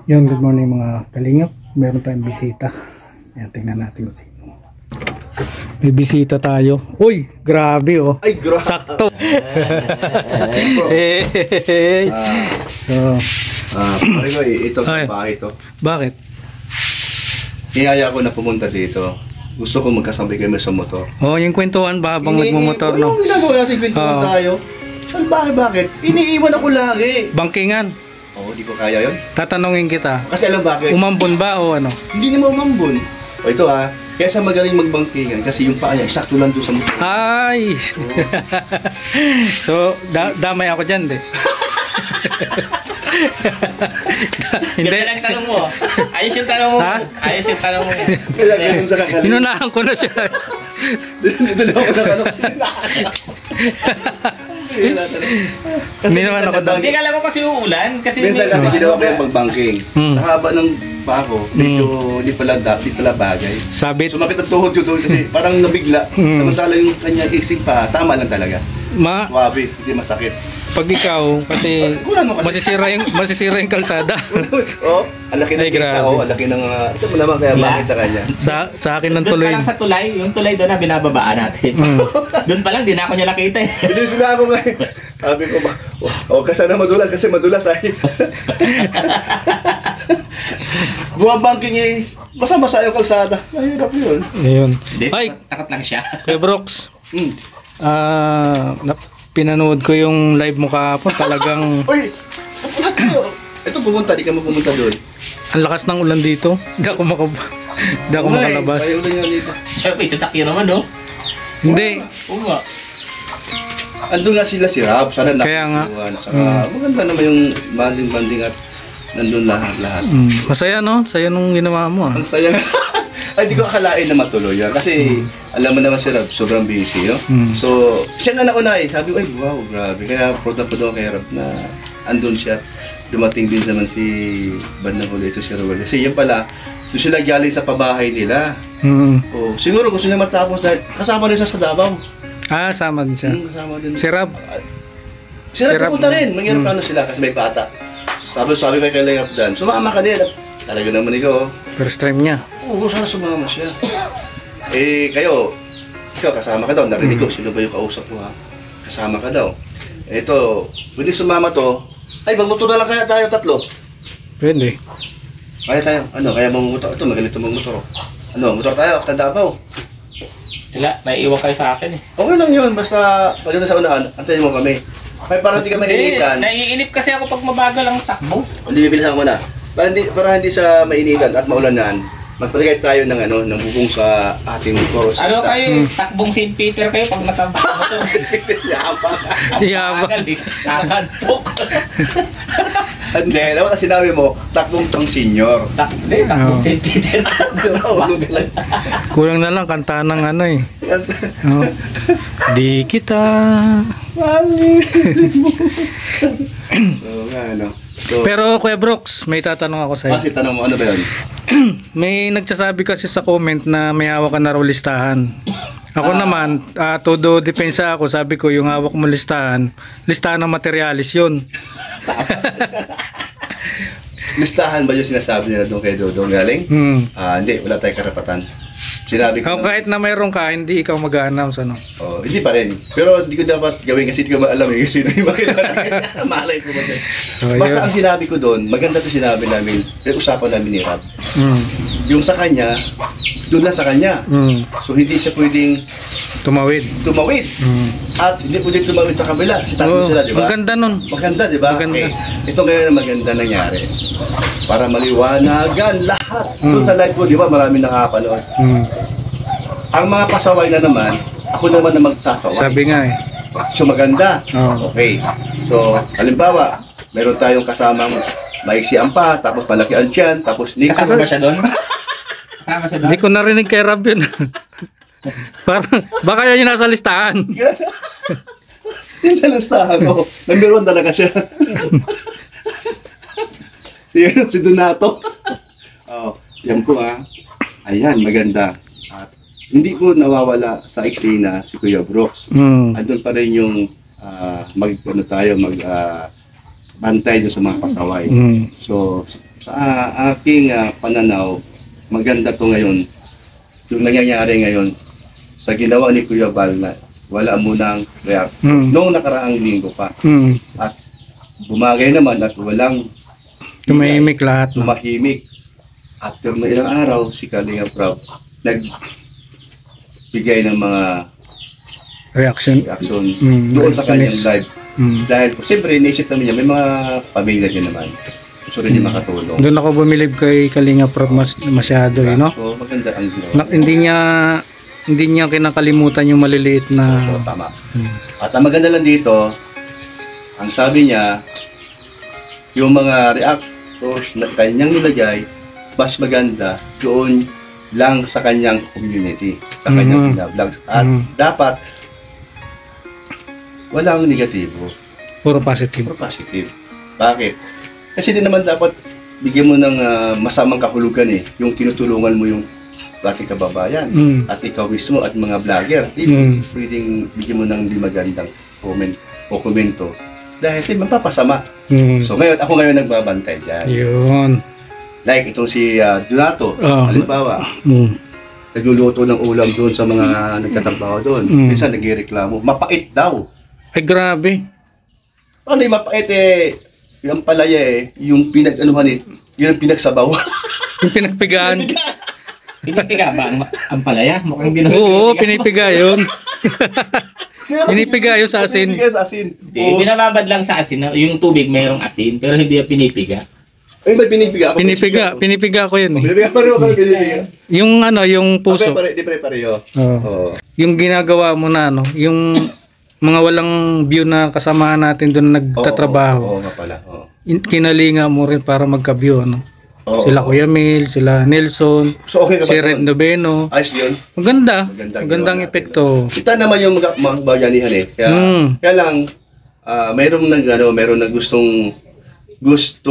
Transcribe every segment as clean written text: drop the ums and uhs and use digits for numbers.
Yun, good morning mga kalingap. Meron tayong bisita. Yan, tingnan natin kung sino. May bisita tayo. Uy, grabe oh. Ay, grabe. Sakto. So, pare ko, ito sa Ay. bahay to. bakit? Niyaya ko na pumunta dito. Gusto ko magkasabay kami sa motor. Oh, yung kwentuhan ba habang nagmumotor, no? Yung ginagawa natin, pintuan Oo. tayo. Ay, bakit? Iniiwan ako lagi. Bangkingan. Oo, di ko kaya yun. Tatanungin kita. Kasi alam bakit? Umambon ba o ano? Hindi naman umambon. O ito ha, kesa magaling magbangkingan kasi yung paa niya, eksakto lang doon sa motor. Ay! So, damay ako dyan, de. Hindi Hindi. lang tanong mo. Ayos yung tanong mo. Ha? Ayos yung tanong mo. Kaya ganun sa kakalim. Inunahan ko na siya. Dito na ako na ano. Hindi naman ako doon. Hindi ka alam ko kasi uulan. Kasi Minsan kasi ginawa ko yung pag-banking. Hmm. Sa haba ng paa ko, medyo di pala bagay. Sabit. Sumakit ang tuhod ko doon kasi parang nabigla. Hmm. Samantala yung kanyang ising pa, tama lang talaga. Suwabe, hindi masakit. Pag ikaw, kasi Kulang mo kasi. masisira yung kalsada. Oh, ang laki ng Ay, kita, grabe. oh, ang laki ng ito mo naman kaya bakit sa kanya. sa akin ng Doon tuloy. pa lang sa tulay. Yung tulay doon na binababaan natin. Doon pa lang, di na ako niya nakita eh. Hindi sila ako nga. Sabi ko ba, oh, kasi na madulas kasi madulas ay. Buwabangking eh. Basa-basa yung kalsada. Mahirap yun. Ayun. Hindi, Ay, takot lang siya. Kuya Brooks. Hmm. Pinanood ko yung live mo kahapon. Talagang Uy! Ito pumunta, di ka mo pumunta doon. ang lakas ng ulan dito. Hindi ako makalabas. Ayaw lang yan dito. Siyempre, sasakyan naman no? Hindi. Oo nga. Andun nga sila si Rab. Sana Kaya nga. nakatuwan. Saka maganda naman yung banding-banding at nandun lahat. Masaya, no? Saya nung ginawa mo. Ang saya. Ay, di ko akalain na matuloy yan. Kasi, alam mo naman si Rab, sobrang busy, no? So, siya na nauna eh. Sabi ko, ay, wow, grabe. Kaya, proud na kay Rab na andun siya. Dumating din naman si bandang huli ito si Rowell. Kasi yan pala, doon sila galing sa pabahay nila. Oh, siguro gusto niya matapos dahil kasama rin siya sa Davao. Sama din siya. Kasama din. Si Rab. Si Rab Si Rab, pupunta rin. Mangyarap plano sila kasi may bata. Sabi kay Kalingap Dan, sumama ka din. At talaga naman ikaw. First time niya. Oo, sana sumama siya. Kayo, ikaw kasama ka daw. Narinig ko, sino ba yung kausap ko ha? Kasama ka daw. Ito, pwede sumama to. Ay, magmotor na lang kaya tayo tatlo. Pwede. Kaya tayo. Ano, kaya magmotor. Ito, magalit ang magmotor. Ano, motor tayo, after Davao. Sila, may iwan kayo sa akin eh. Okay lang yun, basta pagdating sa unahan, antayin mo kami. Kaya parang hindi ka mainitan. Naiinip kasi ako pag mabagal ang takbo. Hindi bibilisan ko muna. Para hindi sa mainitan at maulanan, magpaligay tayo ng bubong sa ating motor. Ano kayo, takbong St. Peter kayo pag nakamotor. Yabang. Yabang. Bagal eh. Kakantok. Hindi, dapat ang sinabi mo, takbong pang senior. Takbong St. Peter. Kulang na lang kanta ng ano eh. Oh. Di kita. So, Pero Kuya Brooks, may tatanong ako sa'yo. kasi tanong mo, ano ba yun? May nagsasabi kasi sa comment na may hawak ka na raw listahan. Ako naman, todo depensa ako, sabi ko yung hawak mo listahan ng materialis yun. Listahan ba yung sinasabi nila doon kay Dodong galing? Hindi, wala tayong karapatan. Sinabi ko Kahit na mayroon ka, hindi ikaw mag-a-announce ano. Oh, hindi pa rin. Pero hindi ko dapat gawin kasi hindi ko alam eh sino yung makilala. Malay ko ba din. Basta ang sinabi ko doon, maganda 'to sinabi namin. Usapan namin ni Rab. Yung sa kanya, doon lang sa kanya. So hindi siya pwedeng tumawid. At hindi pwedeng tumawid sa kabila. Si tatlo sila, di ba? Maganda nun. Maganda, di ba? Maganda. Okay. Ito ngayon ang maganda nangyari. Para maliwanagan lahat. Doon sa live ko, di ba, marami nakapanood. Ang mga pasaway na naman, ako naman na magsasaway. Sabi nga eh. So maganda. Oh. Okay. So, halimbawa, meron tayong kasamang maiksi ang pa, tapos malaki ang tiyan, tapos Kasama ba siya doon? Kasama siya doon? Hindi ko narinig kay Rab yun. Parang, baka yan yung nasa listahan. Yan sa listahan ko. Number 1 talaga siya. si Donato. Oh, yan po Ayan, maganda. At hindi po nawawala sa eksena si Kuya Brooks. Andun pa rin yung bantay dun sa mga pasaway. So, Sa aking pananaw, maganda to ngayon. Yung nangyayari ngayon sa ginawa ni Kuya Val na wala munang react. Noong nakaraang linggo pa. At bumagay naman at walang Tumahimik lahat. No? tumahimik. After ng ilang araw, si Kalinga Prab nagbigay ng mga Reaction. reaction doon sa kanyang reactionist. live. Dahil siyempre, naisip namin niya, may mga pamilya din naman. Gusto rin niya makatulong. Doon ako bumilib kay Kalinga Prab masyado, no? So, maganda ang ginawa. Hindi niya kinakalimutan yung maliliit na So, tama. At ang maganda lang dito, ang sabi niya, yung mga reactors na kanyang nilagay, mas maganda doon lang sa kanyang community, sa kanyang binablog. At dapat, walang negatibo, puro positive. puro positive. Bakit? Kasi di naman dapat bigyan mo ng masamang kahulugan yung tinutulungan mo yung ating kababayan. At ikaw mismo at mga vlogger, pwedeng bigyan mo ng di magandang comment o komento dahil mapapasama. So ngayon, ako ngayon nagbabantay dyan. Yun. Like itong si Donato, halimbawa, nagluluto ng ulam doon sa mga nagtatrabaho doon. Minsan nagreklamo, mapait daw. Ay, grabe. Ano yung mapait yung palaya yung pinag-anuhan yun ang pinagsabaw. Yung pinagpigaan. Pinipiga ba ang palaya? Mukhang hindi Oo, pinipiga yun. Pinipiga yun sa asin. Pinipiga sa asin. Hindi, binababad lang sa asin. Yung tubig mayroong asin, pero hindi yung pinipiga. Ay, may pinipiga ako. Pinipiga ko yun. Pinipiga pareho ka pinipiga. Yung yung puso. Di pareho. Oo. Yung ginagawa mo na, yung mga walang view na kasamahan natin doon nagtatrabaho. Oo nga pala. Kinalinga mo rin para magka-view, no? Sila Kuya Mil, sila Nelson, So okay ka si ba Red doon? Noveno. Ayos yun. Magandang epekto. Kita naman yung mga bayanihan Kaya lang, mayroong na gusto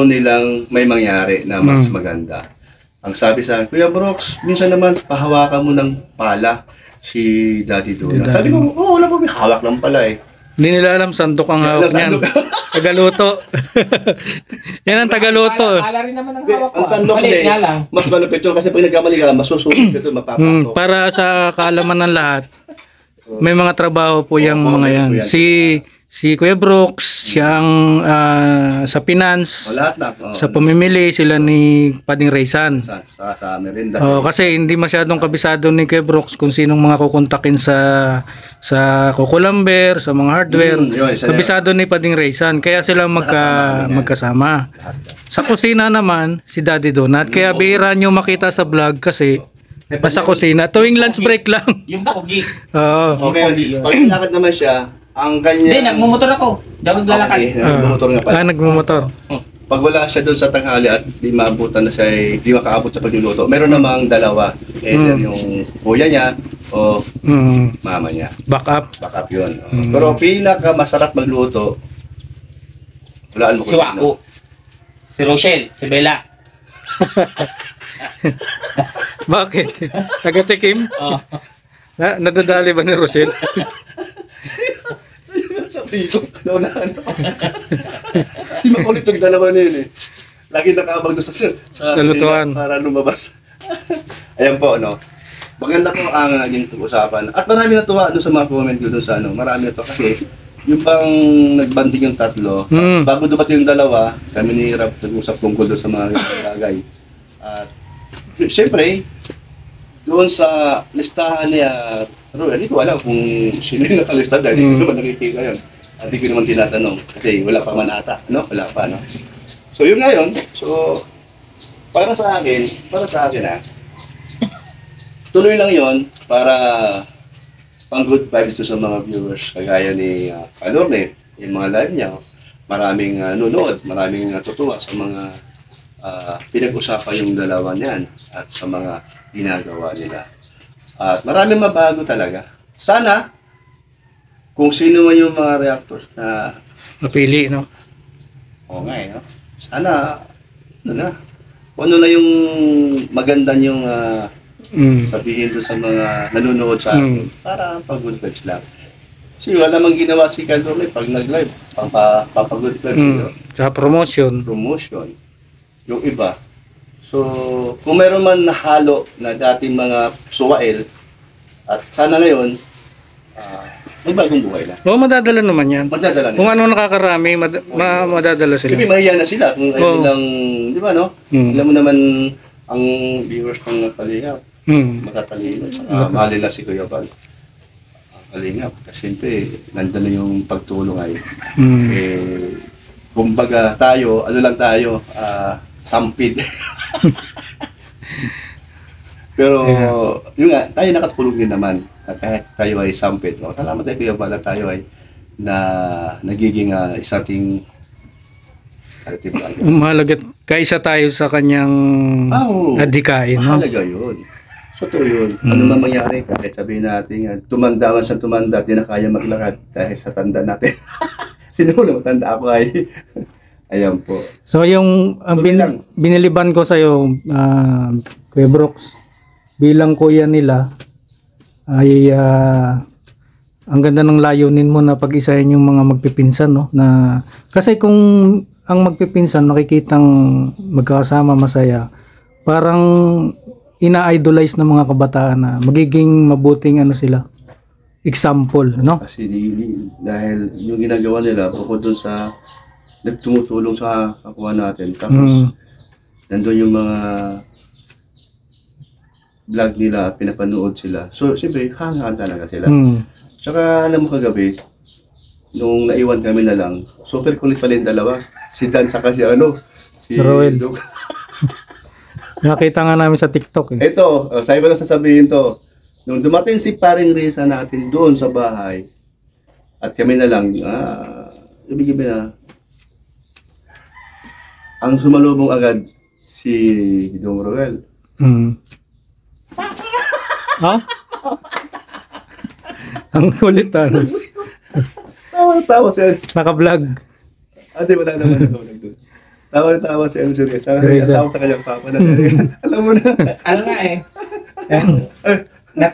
nilang may mangyari na mas maganda. Ang sabi sa akin, Kuya Brooks, minsan naman pahawakan mo ng pala si Daddy Dona. Sabi ko, wala po, hawak lang pala Hindi nila alam sandok ang hawak niyan. Tagaluto. Yan ang tagaluto. Pala rin naman ang hawak ko. Ang sandok Maliit nga lang. mas malupit yun kasi pag nagkamali ka, masusunod ka ito, mapapasok. Para sa kaalaman ng lahat, may mga trabaho po yung mga yan. Si Kuya Brooks, siyang sa finance, Lahat na. sa pamimili, sila ni Pading Raysan. Sa merinda. Kasi hindi masyadong kabisado ni Kuya Brooks kung sinong mga kukontakin sa Kukulamber, sa mga hardware. Yun, Kabisado ni Pading Raysan, kaya sila magkasama. Sa kusina naman, si Daddy Donut. Kaya bihira nyo makita sa vlog kasi sa kusina. Tuwing lunch break lang. Yung pogi. Oo. Okay, pag nilakad naman siya, ang kanya... Hindi, nagmumotor ako. Di ako naglalakad. Nagmumotor nga pala. Nagmumotor. Pag wala siya doon sa tanghali at di maabutan na siya, di makaabot sa pagluluto, meron namang dalawa. Either yung kuya niya o mama niya. Back Backup yun. Pero pinaka masarap magluto, walaan mo Si Wako. Si Rochelle. Si Bella. Bakit? Tagatikim? Oh. Nadadali ba ni Rochelle? Sa frigo, naunahan ako. Kasi makulit yung dalawa na yun Lagi nakaabang doon sa lutuan. para lumabas. Ayan po, maganda po ang naging usapan. At marami natuwa doon sa mga comment ko doon sa marami na to kasi yung bang nagbanding yung tatlo, bago dumating yung dalawa, kami ni Rab nag-usap tungkol doon sa mga bagay. At siyempre, doon sa listahan niya, hindi ko alam kung sino yung nakalista dahil hindi ko naman nakikita yun. At hindi ko naman tinatanong kasi wala pa man ata, wala pa, So yun ngayon, para sa akin tuloy lang yon para pang good vibes to sa mga viewers, kagaya ni Kalorne, yung mga live niya, maraming nunod, maraming natutuwa sa mga pinag-usapan yung dalawa niyan at sa mga ginagawa nila. At maraming mabago talaga. Sana, kung sino man yung mga reactors na Mapili, no? Oo nga sana, ano na yung maganda yung sabihin doon sa mga nanonood sa akin para pag-good vibes lang. Kasi wala mang ginawa si Kalorne pag nag-live, papag-good vibes Sa promotion. promotion. yung iba. So, kung meron man nahalo na dating mga suwail, at sana ngayon, may bagong buhay na. Oo, madadala naman yan. Madadala Kung nila. ano nakakarami, madadala sila. Kasi mahiya na sila kung Oo. lang, di ba no? Alam mo naman, ang viewers ng Kalingap, matatalino. Mahal nila si Kuya Bal. Kalingap. Kasi siyempre, nandun na yung pagtulong ay. Kumbaga tayo, ano lang tayo, sampid. Pero, yun nga, tayo nakatulong din naman. At kahit tayo ay sampid. O, salamat tayo Kuya Bal, tayo ay na nagiging isating Mahalaga, kaisa tayo sa kanyang adhikain, no? mahalaga yun. Totoo yun. Ano man mangyari, kahit sabihin natin, tumanda man sa tumanda, di na kaya maglakad dahil sa tanda natin. Sino na matanda ako ay? Ayan po. So yung biniliban ko sa'yo, Kuya Brooks, bilang kuya nila, ay ang ganda ng layunin mo na pag-isahin yung mga magpipinsan, no? Na, kasi kung ang magpipinsan nakikitang magkakasama masaya, parang ina-idolize ng mga kabataan na magiging mabuting ano sila, example, no? Kasi dahil yung ginagawa nila, bukod dun sa nagtumutulong sa kapwa natin, tapos nandun yung mga vlog nila, pinapanood sila. So, siyempre, hangaan talaga sila. Tsaka, alam mo kagabi, nung naiwan kami na lang, super kulit pala yung dalawa. Si Dan saka si Roel. Nakita nga namin sa TikTok eh. Ito, sa'yo ko lang sasabihin to. Nung dumating si paring Risa natin doon sa bahay, at kami na lang, ibig na, ang sumalubong agad si Dong Roel. Ha? Ang kulit ano. Tawa siya. Naka-vlog. Ate, wala naman ako nagdoon. Tawa si Ano Risa. Risa. Tawa sa kanyang papa na. Alam mo na. Ano nga eh.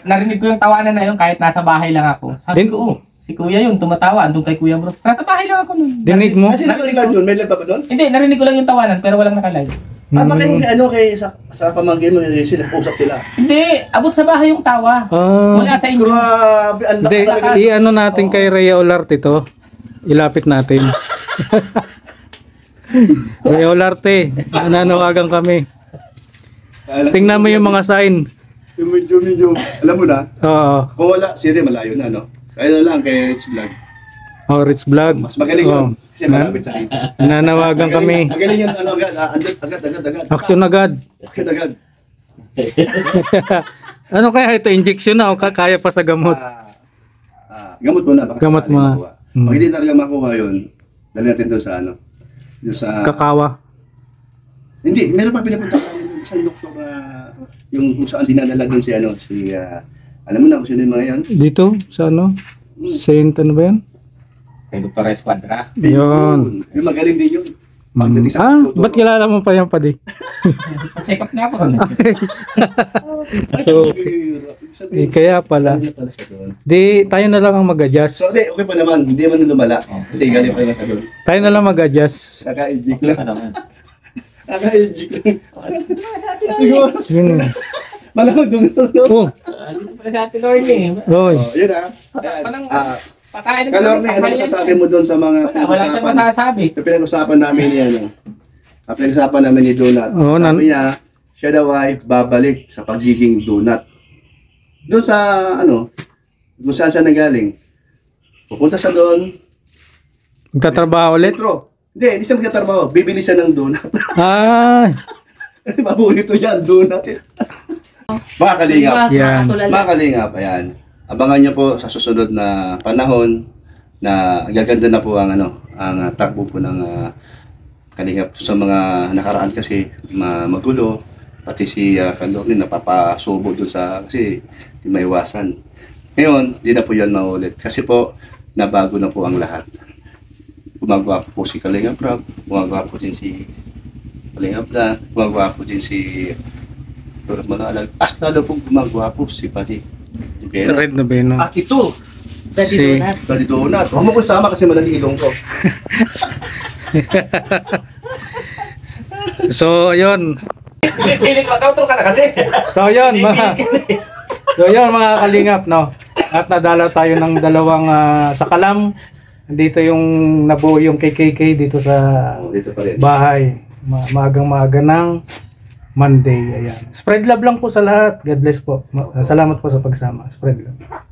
Narinig ko yung tawanan na yun kahit nasa bahay lang ako. Sabi ko, si Kuya yun, tumatawa. Andun kay Kuya Brooks. Nasa bahay lang ako nun. Dinig mo? Kasi naka-live yun. May live pa ba doon? Hindi, narinig ko lang yung tawanan pero walang nakalive. Bakit sa pamangkin mo ni Risa, nag-usap sila? Hindi, abot sa bahay yung tawa. Wala sa inyo. Grabe, ang Hindi, lakas talaga. i-ano natin kay Rhea Olarte to. Ilapit natin. Rhea Olarte, nananawagan kami. Tingnan mo yung mga sign. Yung medyo, alam mo na, Oo. kung wala, siri malayo na, no? Kaya na lang kay Rich Vlog. Oh, Rich Vlog. Mas magaling yun. Kasi malapit sa akin. Nananawagan kami. Magaling yun, agad. Aksyon agad. Agad. Ano kaya ito? Injection na o kaya pa sa gamot? Gamot mo na. Baka Gamot sakali mo na. makuha. Pag hindi talaga makuha yun, dali natin doon sa doon sa... Kakawa. Hindi, meron pa pinapunta kami sa doktor yung kung saan dinadala doon si alam mo na kung sino yung mga yan? Dito? Sa ano? Saint ano ba yan? Kay Dr. Esquadra. Yun. Yung magaling din yun. Pagdating sa tuturo. Ba't kilala mo pa yan, Padi? Pa-check up na ako. So, kaya pala. Di, tayo na lang ang mag-adjust. So, okay pa naman. Hindi man lumala. Kasi galing pa naman sa doon. Tayo na lang mag-adjust. Naka-ejik lang. Naka-ejik lang. Siguro. Yun. Malamang doon. Oh, Ano pa sa atin, Lorne? Roy. Yun Pakain Kalorne, ano masasabi mo doon sa mga Wala siyang masasabi. Yung pinag-usapan namin yan. Pinag-usapan namin ni Donut. Oo, Sabi niya, siya daw ay babalik sa pagiging donut. Doon sa, kung saan siya nagaling. Pupunta siya doon. Magtatrabaho ulit? Sentro. Hindi siya magtatrabaho. Bibili siya ng donut. Ah, Mabulito yan, donut. Mga kalingap. Yan. Mga kalingap, ayan. Abangan niyo po sa susunod na panahon na gaganda na po ang takbo po ng kalingap sa mga nakaraan kasi magulo. Pati si Kalorne napapasubo doon kasi di maiwasan. Ngayon, di na po yan maulit. Kasi po, nabago na po ang lahat. Gumagawa po si Kalingap Rob, gumagawa po din si Kalingap Dan, gumagawa po din si Manalag. Lalo po gumagawa po si Pati. Red na Beno. At ito, Si, Daddy Donut. Huwag mo ko sama kasi malaki ilong ko. So, ayun. Pilit mag-outro ka na kasi. So, ayun, mga kalingap, no? At nadalaw tayo ng dalawang sakalam. Dito yung nabuo yung KKK dito sa Dito pa rin. bahay. Maagang-maaga ng Monday. Ayan. Spread love lang po sa lahat. God bless po. Salamat po sa pagsama. Spread love.